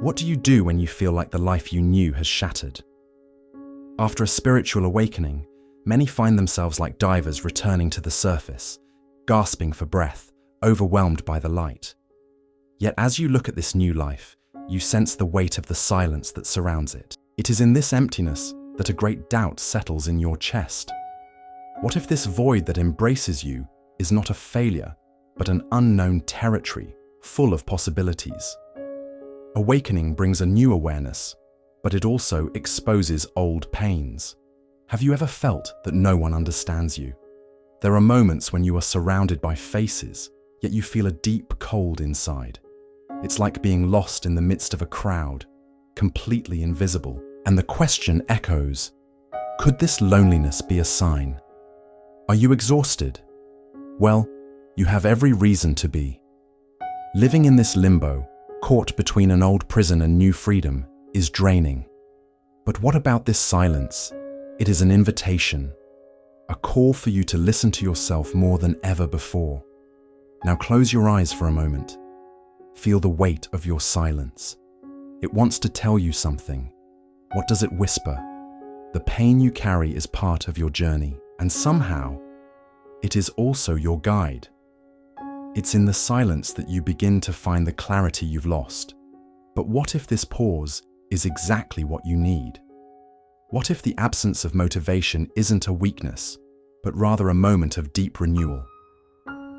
What do you do when you feel like the life you knew has shattered? After a spiritual awakening, many find themselves like divers returning to the surface, gasping for breath, overwhelmed by the light. Yet as you look at this new life, you sense the weight of the silence that surrounds it. It is in this emptiness that a great doubt settles in your chest. What if this void that embraces you is not a failure, but an unknown territory full of possibilities? Awakening brings a new awareness, but it also exposes old pains. Have you ever felt that no one understands you? There are moments when you are surrounded by faces, yet you feel a deep cold inside. It's like being lost in the midst of a crowd, completely invisible. And the question echoes, could this loneliness be a sign? Are you exhausted? Well, you have every reason to be. Living in this limbo, caught between an old prison and new freedom, is draining. But what about this silence? It is an invitation, a call for you to listen to yourself more than ever before. Now close your eyes for a moment. Feel the weight of your silence. It wants to tell you something. What does it whisper? The pain you carry is part of your journey, and somehow, it is also your guide. It's in the silence that you begin to find the clarity you've lost. But what if this pause is exactly what you need? What if the absence of motivation isn't a weakness, but rather a moment of deep renewal?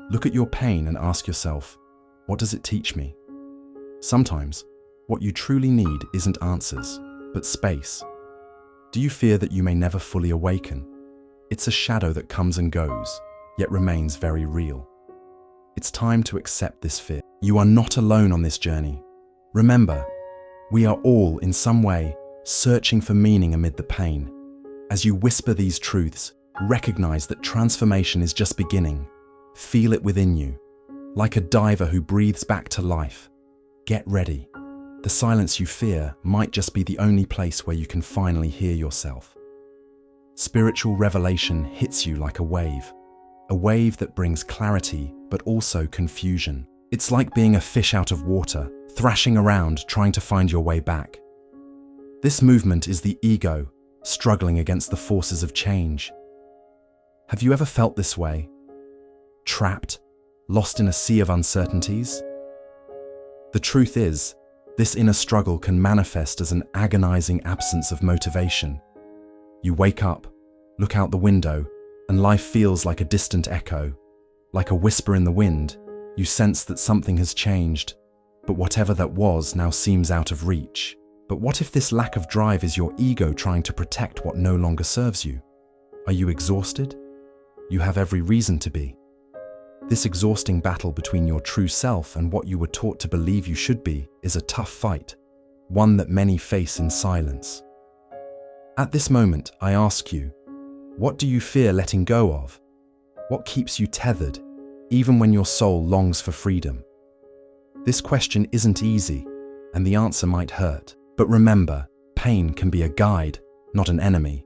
Look at your pain and ask yourself, what does it teach me? Sometimes, what you truly need isn't answers, but space. Do you fear that you may never fully awaken? It's a shadow that comes and goes, yet remains very real. It's time to accept this fear. You are not alone on this journey. Remember, we are all, in some way, searching for meaning amid the pain. As you whisper these truths, recognize that transformation is just beginning. Feel it within you, like a diver who breathes back to life. Get ready. The silence you fear might just be the only place where you can finally hear yourself. Spiritual revelation hits you like a wave that brings clarity but also confusion. It's like being a fish out of water, thrashing around trying to find your way back. This movement is the ego, struggling against the forces of change. Have you ever felt this way? Trapped, lost in a sea of uncertainties? The truth is, this inner struggle can manifest as an agonizing absence of motivation. You wake up, look out the window, and life feels like a distant echo. Like a whisper in the wind, you sense that something has changed, but whatever that was now seems out of reach. But what if this lack of drive is your ego trying to protect what no longer serves you? Are you exhausted? You have every reason to be. This exhausting battle between your true self and what you were taught to believe you should be is a tough fight, one that many face in silence. At this moment, I ask you, what do you fear letting go of? What keeps you tethered, even when your soul longs for freedom? This question isn't easy, and the answer might hurt. But remember, pain can be a guide, not an enemy.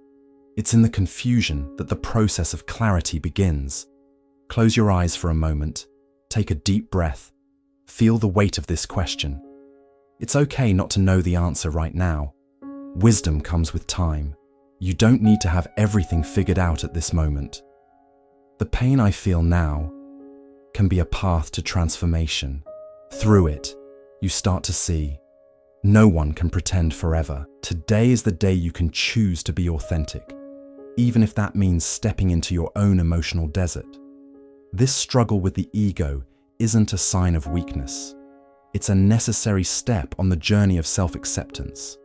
It's in the confusion that the process of clarity begins. Close your eyes for a moment, take a deep breath, feel the weight of this question. It's okay not to know the answer right now. Wisdom comes with time. You don't need to have everything figured out at this moment. The pain I feel now can be a path to transformation. Through it, you start to see no one can pretend forever. Today is the day you can choose to be authentic, even if that means stepping into your own emotional desert. This struggle with the ego isn't a sign of weakness. It's a necessary step on the journey of self-acceptance.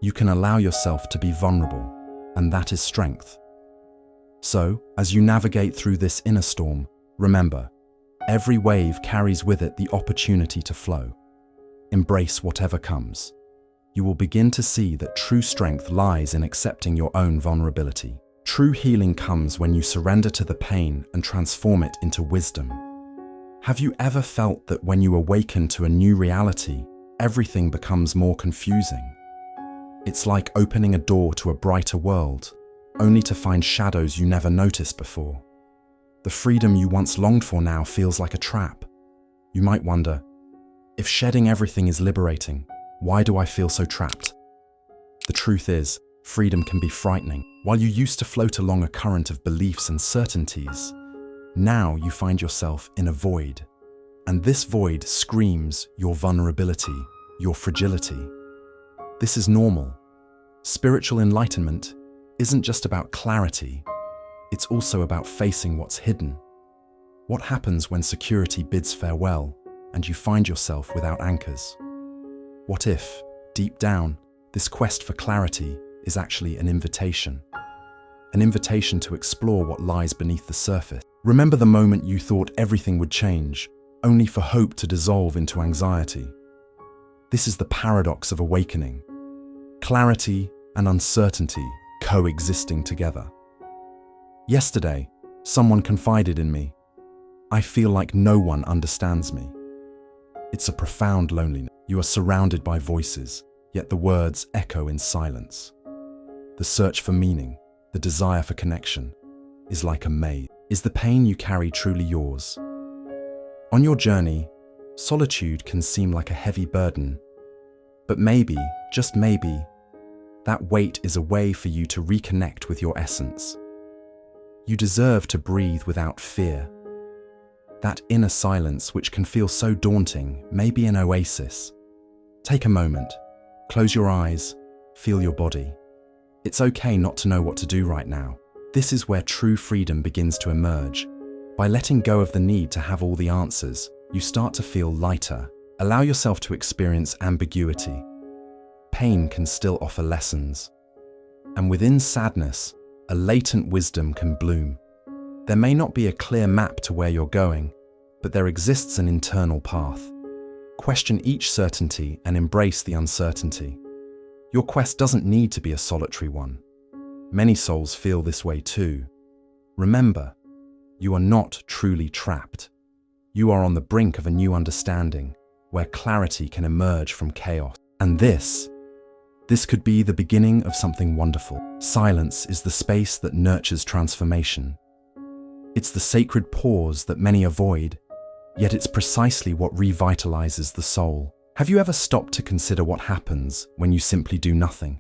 You can allow yourself to be vulnerable, and that is strength. So, as you navigate through this inner storm, remember, every wave carries with it the opportunity to flow. Embrace whatever comes. You will begin to see that true strength lies in accepting your own vulnerability. True healing comes when you surrender to the pain and transform it into wisdom. Have you ever felt that when you awaken to a new reality, everything becomes more confusing? It's like opening a door to a brighter world, only to find shadows you never noticed before. The freedom you once longed for now feels like a trap. You might wonder, if shedding everything is liberating, Why do I feel so trapped? The truth is, freedom can be frightening. While you used to float along a current of beliefs and certainties, now you find yourself in a void. And this void screams your vulnerability, your fragility. This is normal. Spiritual enlightenment isn't just about clarity, it's also about facing what's hidden. What happens when security bids farewell and you find yourself without anchors? What if, deep down, this quest for clarity is actually an invitation? An invitation to explore what lies beneath the surface. Remember the moment you thought everything would change, only for hope to dissolve into anxiety. This is the paradox of awakening. Clarity and uncertainty coexisting together. Yesterday, someone confided in me. I feel like no one understands me. It's a profound loneliness. You are surrounded by voices, yet the words echo in silence. The search for meaning, the desire for connection, is like a maze. Is the pain you carry truly yours? On your journey, solitude can seem like a heavy burden. But maybe, just maybe, that weight is a way for you to reconnect with your essence. You deserve to breathe without fear. That inner silence, which can feel so daunting, may be an oasis. Take a moment, close your eyes, feel your body. It's okay not to know what to do right now. This is where true freedom begins to emerge. By letting go of the need to have all the answers, you start to feel lighter. Allow yourself to experience ambiguity. Pain can still offer lessons. And within sadness, a latent wisdom can bloom. There may not be a clear map to where you're going, but there exists an internal path. Question each certainty and embrace the uncertainty. Your quest doesn't need to be a solitary one. Many souls feel this way too. Remember, you are not truly trapped. You are on the brink of a new understanding, where clarity can emerge from chaos. And this could be the beginning of something wonderful. Silence is the space that nurtures transformation. It's the sacred pause that many avoid, yet it's precisely what revitalizes the soul. Have you ever stopped to consider what happens when you simply do nothing?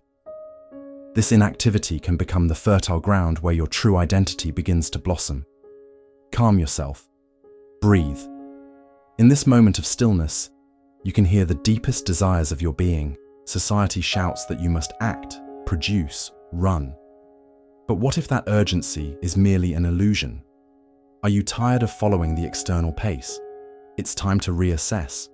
This inactivity can become the fertile ground where your true identity begins to blossom. Calm yourself. Breathe. In this moment of stillness, you can hear the deepest desires of your being. Society shouts that you must act, produce, run. But what if that urgency is merely an illusion? Are you tired of following the external pace? It's time to reassess.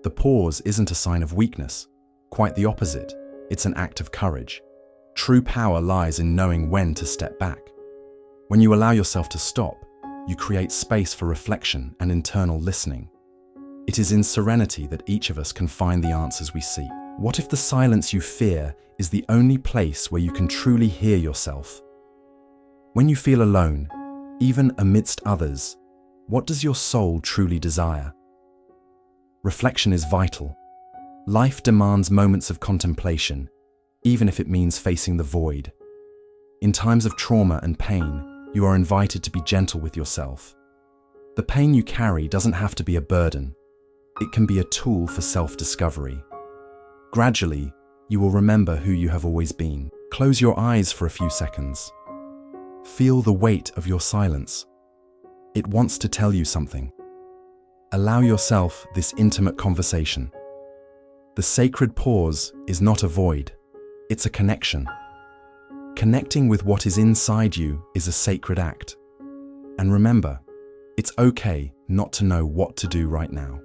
The pause isn't a sign of weakness. Quite the opposite. It's an act of courage. True power lies in knowing when to step back. When you allow yourself to stop, you create space for reflection and internal listening. It is in serenity that each of us can find the answers we seek. What if the silence you fear is the only place where you can truly hear yourself? When you feel alone, even amidst others, what does your soul truly desire? Reflection is vital. Life demands moments of contemplation, even if it means facing the void. In times of trauma and pain, you are invited to be gentle with yourself. The pain you carry doesn't have to be a burden. It can be a tool for self-discovery. Gradually, you will remember who you have always been. Close your eyes for a few seconds. Feel the weight of your silence. It wants to tell you something. Allow yourself this intimate conversation. The sacred pause is not a void. It's a connection. Connecting with what is inside you is a sacred act. And remember, it's okay not to know what to do right now.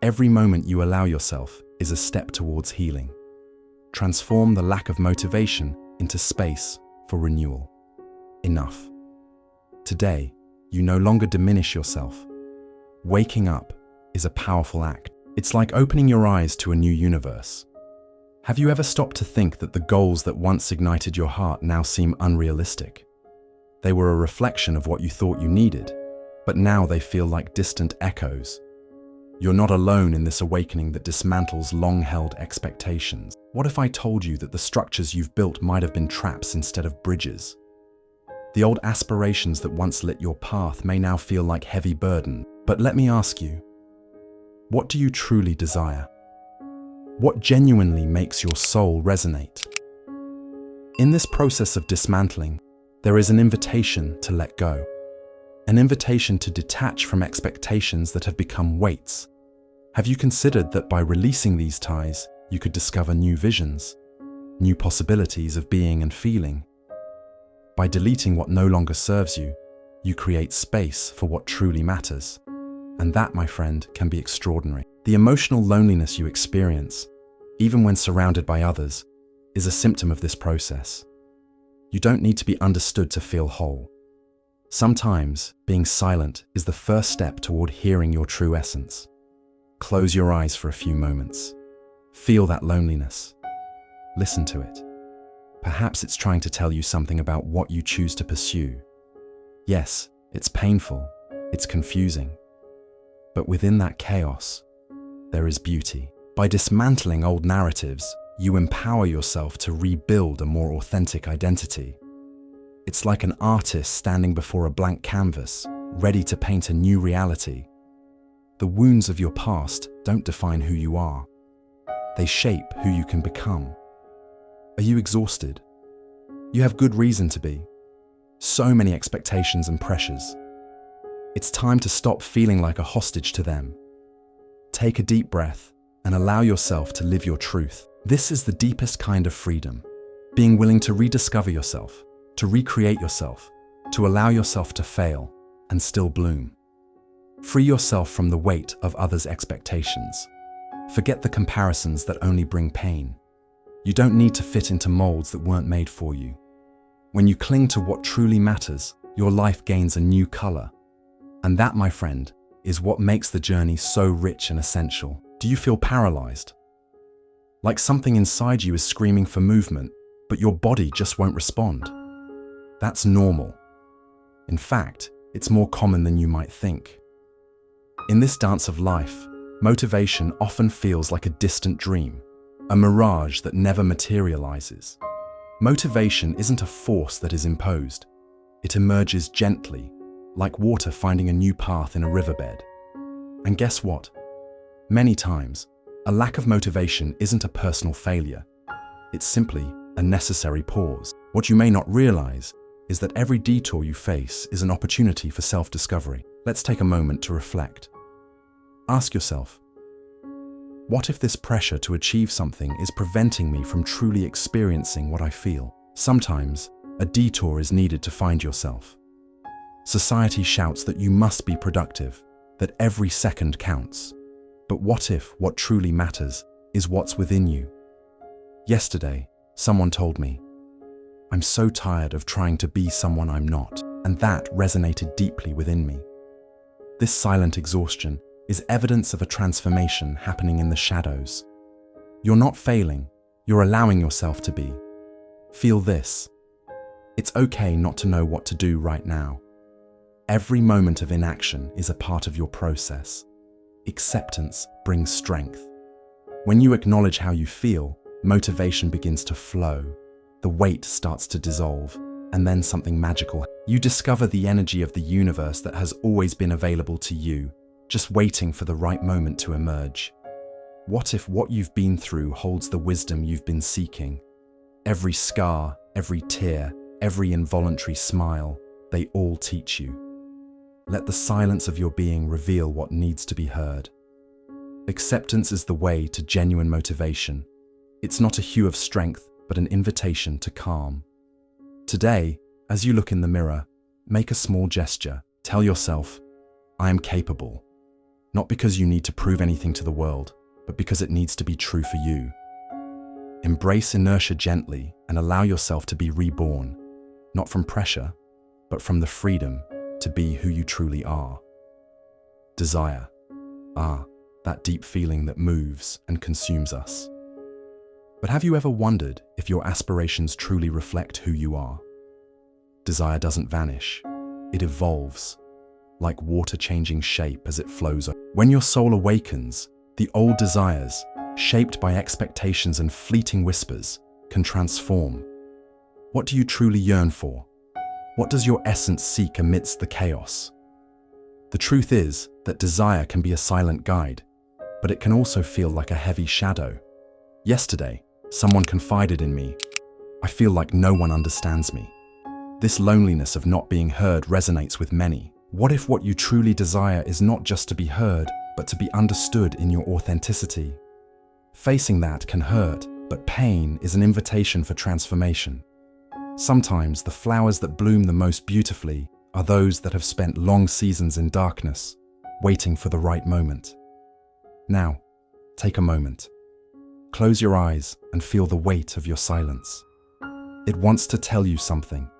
Every moment you allow yourself is a step towards healing. Transform the lack of motivation into space for renewal. Enough. Today, you no longer diminish yourself. Waking up is a powerful act. It's like opening your eyes to a new universe. Have you ever stopped to think that the goals that once ignited your heart now seem unrealistic? They were a reflection of what you thought you needed, but now they feel like distant echoes. You're not alone in this awakening that dismantles long-held expectations. What if I told you that the structures you've built might have been traps instead of bridges? The old aspirations that once lit your path may now feel like heavy burden. But let me ask you, what do you truly desire? What genuinely makes your soul resonate? In this process of dismantling, there is an invitation to let go. An invitation to detach from expectations that have become weights. Have you considered that by releasing these ties, you could discover new visions, new possibilities of being and feeling? By deleting what no longer serves you, you create space for what truly matters. And that, my friend, can be extraordinary. The emotional loneliness you experience, even when surrounded by others, is a symptom of this process. You don't need to be understood to feel whole. Sometimes, being silent is the first step toward hearing your true essence. Close your eyes for a few moments. Feel that loneliness. Listen to it. Perhaps it's trying to tell you something about what you choose to pursue. Yes, it's painful, it's confusing. But within that chaos, there is beauty. By dismantling old narratives, you empower yourself to rebuild a more authentic identity. It's like an artist standing before a blank canvas, ready to paint a new reality. The wounds of your past don't define who you are. They shape who you can become. Are you exhausted? You have good reason to be. So many expectations and pressures. It's time to stop feeling like a hostage to them. Take a deep breath and allow yourself to live your truth. This is the deepest kind of freedom. Being willing to rediscover yourself, to recreate yourself, to allow yourself to fail and still bloom. Free yourself from the weight of others' expectations. Forget the comparisons that only bring pain. You don't need to fit into molds that weren't made for you. When you cling to what truly matters, your life gains a new color. And that, my friend, is what makes the journey so rich and essential. Do you feel paralyzed? Like something inside you is screaming for movement, but your body just won't respond? That's normal. In fact, it's more common than you might think. In this dance of life, motivation often feels like a distant dream, a mirage that never materializes. Motivation isn't a force that is imposed. It emerges gently, like water finding a new path in a riverbed. And guess what? Many times, a lack of motivation isn't a personal failure. It's simply a necessary pause. What you may not realize is that every detour you face is an opportunity for self-discovery. Let's take a moment to reflect. Ask yourself, what if this pressure to achieve something is preventing me from truly experiencing what I feel? Sometimes, a detour is needed to find yourself. Society shouts that you must be productive, that every second counts. But what if what truly matters is what's within you? Yesterday, someone told me, "I'm so tired of trying to be someone I'm not," and that resonated deeply within me. This silent exhaustion is evidence of a transformation happening in the shadows. You're not failing, you're allowing yourself to be. Feel this. It's okay not to know what to do right now. Every moment of inaction is a part of your process. Acceptance brings strength. When you acknowledge how you feel, motivation begins to flow. The weight starts to dissolve, and then something magical. You discover the energy of the universe that has always been available to you, just waiting for the right moment to emerge. What if what you've been through holds the wisdom you've been seeking? Every scar, every tear, every involuntary smile, they all teach you. Let the silence of your being reveal what needs to be heard. Acceptance is the way to genuine motivation. It's not a hue of strength, but an invitation to calm. Today, as you look in the mirror, make a small gesture. Tell yourself, "I am capable." Not because you need to prove anything to the world, but because it needs to be true for you. Embrace inertia gently and allow yourself to be reborn, not from pressure, but from the freedom to be who you truly are. Desire. That deep feeling that moves and consumes us. But have you ever wondered if your aspirations truly reflect who you are? Desire doesn't vanish, it evolves, like water changing shape as it flows. When your soul awakens, the old desires, shaped by expectations and fleeting whispers, can transform. What do you truly yearn for? What does your essence seek amidst the chaos? The truth is that desire can be a silent guide, but it can also feel like a heavy shadow. Yesterday, someone confided in me. I feel like no one understands me. This loneliness of not being heard resonates with many. What if what you truly desire is not just to be heard, but to be understood in your authenticity? Facing that can hurt, but pain is an invitation for transformation. Sometimes the flowers that bloom the most beautifully are those that have spent long seasons in darkness, waiting for the right moment. Now, take a moment. Close your eyes and feel the weight of your silence. It wants to tell you something.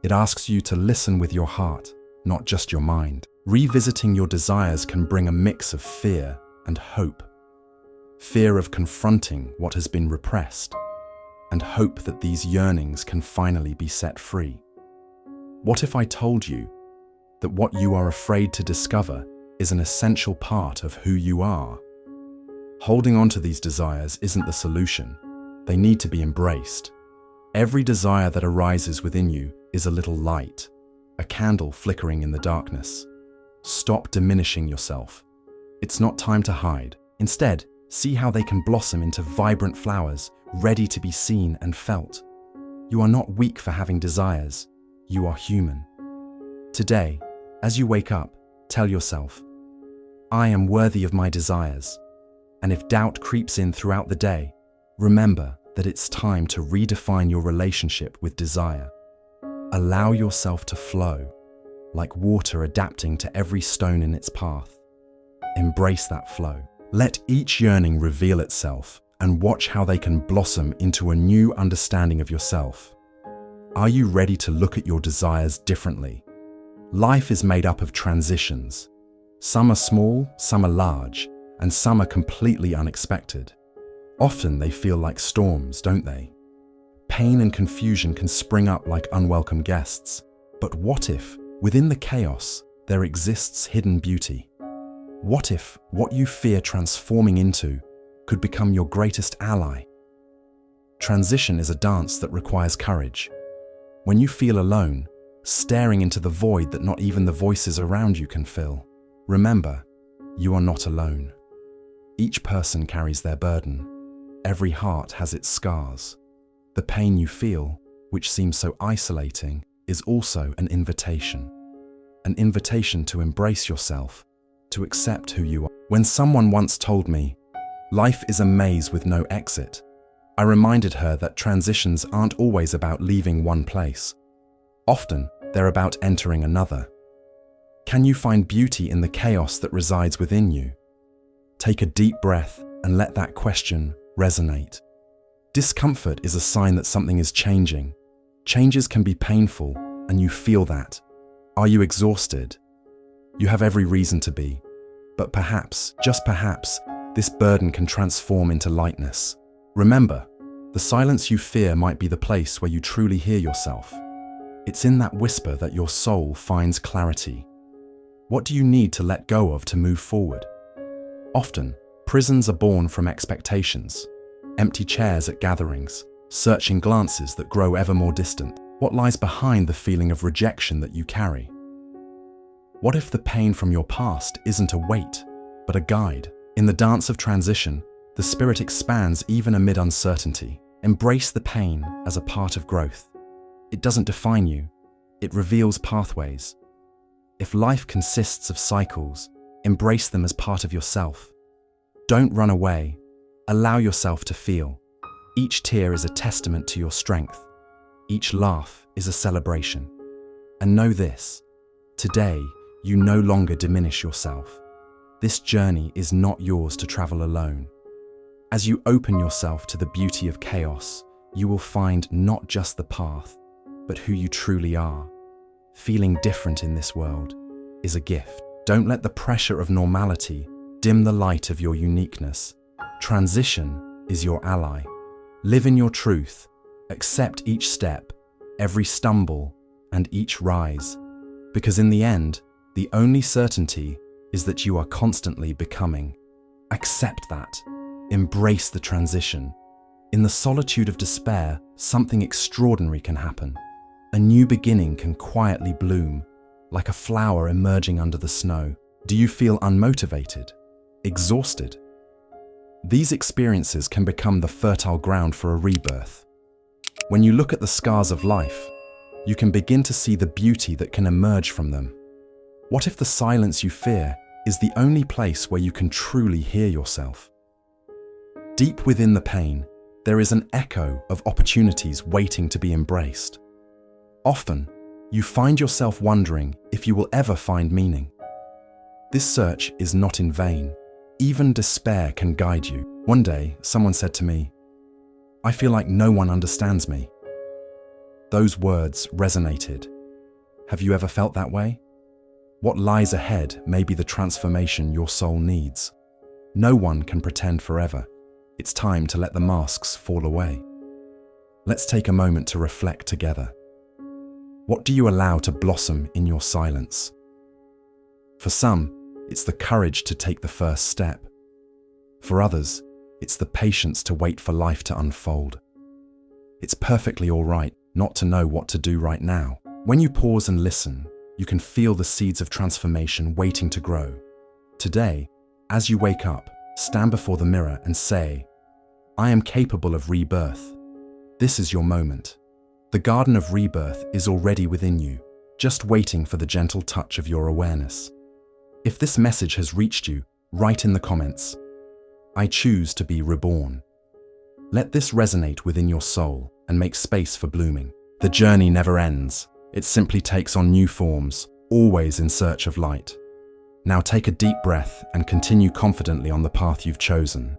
It asks you to listen with your heart, not just your mind. Revisiting your desires can bring a mix of fear and hope. Fear of confronting what has been repressed, and hope that these yearnings can finally be set free. What if I told you that what you are afraid to discover is an essential part of who you are? Holding on to these desires isn't the solution. They need to be embraced. Every desire that arises within you is a little light, a candle flickering in the darkness. Stop diminishing yourself. It's not time to hide. Instead, see how they can blossom into vibrant flowers, ready to be seen and felt. You are not weak for having desires. You are human. Today, as you wake up, tell yourself, I am worthy of my desires. And if doubt creeps in throughout the day, remember that it's time to redefine your relationship with desire. Allow yourself to flow, like water adapting to every stone in its path. Embrace that flow. Let each yearning reveal itself and watch how they can blossom into a new understanding of yourself. Are you ready to look at your desires differently? Life is made up of transitions. Some are small, some are large, and some are completely unexpected. Often they feel like storms, don't they? Pain and confusion can spring up like unwelcome guests. But what if, within the chaos, there exists hidden beauty? What if what you fear transforming into could become your greatest ally? Transition is a dance that requires courage. When you feel alone, staring into the void that not even the voices around you can fill, remember, you are not alone. Each person carries their burden. Every heart has its scars. The pain you feel, which seems so isolating, is also an invitation. An invitation to embrace yourself, to accept who you are. When someone once told me, life is a maze with no exit, I reminded her that transitions aren't always about leaving one place. Often, they're about entering another. Can you find beauty in the chaos that resides within you? Take a deep breath and let that question resonate. Discomfort is a sign that something is changing. Changes can be painful, and you feel that. Are you exhausted? You have every reason to be. But perhaps, just perhaps, this burden can transform into lightness. Remember, the silence you fear might be the place where you truly hear yourself. It's in that whisper that your soul finds clarity. What do you need to let go of to move forward? Often, prisons are born from expectations, empty chairs at gatherings, searching glances that grow ever more distant. What lies behind the feeling of rejection that you carry? What if the pain from your past isn't a weight, but a guide? In the dance of transition, the spirit expands even amid uncertainty. Embrace the pain as a part of growth. It doesn't define you, it reveals pathways. If life consists of cycles, embrace them as part of yourself. Don't run away. Allow yourself to feel. Each tear is a testament to your strength. Each laugh is a celebration. And know this, today you no longer diminish yourself. This journey is not yours to travel alone. As you open yourself to the beauty of chaos, you will find not just the path, but who you truly are. Feeling different in this world is a gift. Don't let the pressure of normality dim the light of your uniqueness. Transition is your ally. Live in your truth. Accept each step, every stumble, and each rise. Because in the end, the only certainty is that you are constantly becoming. Accept that. Embrace the transition. In the solitude of despair, something extraordinary can happen. A new beginning can quietly bloom, like a flower emerging under the snow. Do you feel unmotivated? Exhausted? These experiences can become the fertile ground for a rebirth. When you look at the scars of life, you can begin to see the beauty that can emerge from them. What if the silence you fear is the only place where you can truly hear yourself? Deep within the pain, there is an echo of opportunities waiting to be embraced. Often, you find yourself wondering if you will ever find meaning. This search is not in vain. Even despair can guide you. One day, someone said to me, "I feel like no one understands me." Those words resonated. Have you ever felt that way? What lies ahead may be the transformation your soul needs. No one can pretend forever. It's time to let the masks fall away. Let's take a moment to reflect together. What do you allow to blossom in your silence? For some, it's the courage to take the first step. For others, it's the patience to wait for life to unfold. It's perfectly all right not to know what to do right now. When you pause and listen, you can feel the seeds of transformation waiting to grow. Today, as you wake up, stand before the mirror and say, "I am capable of rebirth." This is your moment. The garden of rebirth is already within you, just waiting for the gentle touch of your awareness. If this message has reached you, write in the comments, "I choose to be reborn." Let this resonate within your soul and make space for blooming. The journey never ends. It simply takes on new forms, always in search of light. Now take a deep breath and continue confidently on the path you've chosen.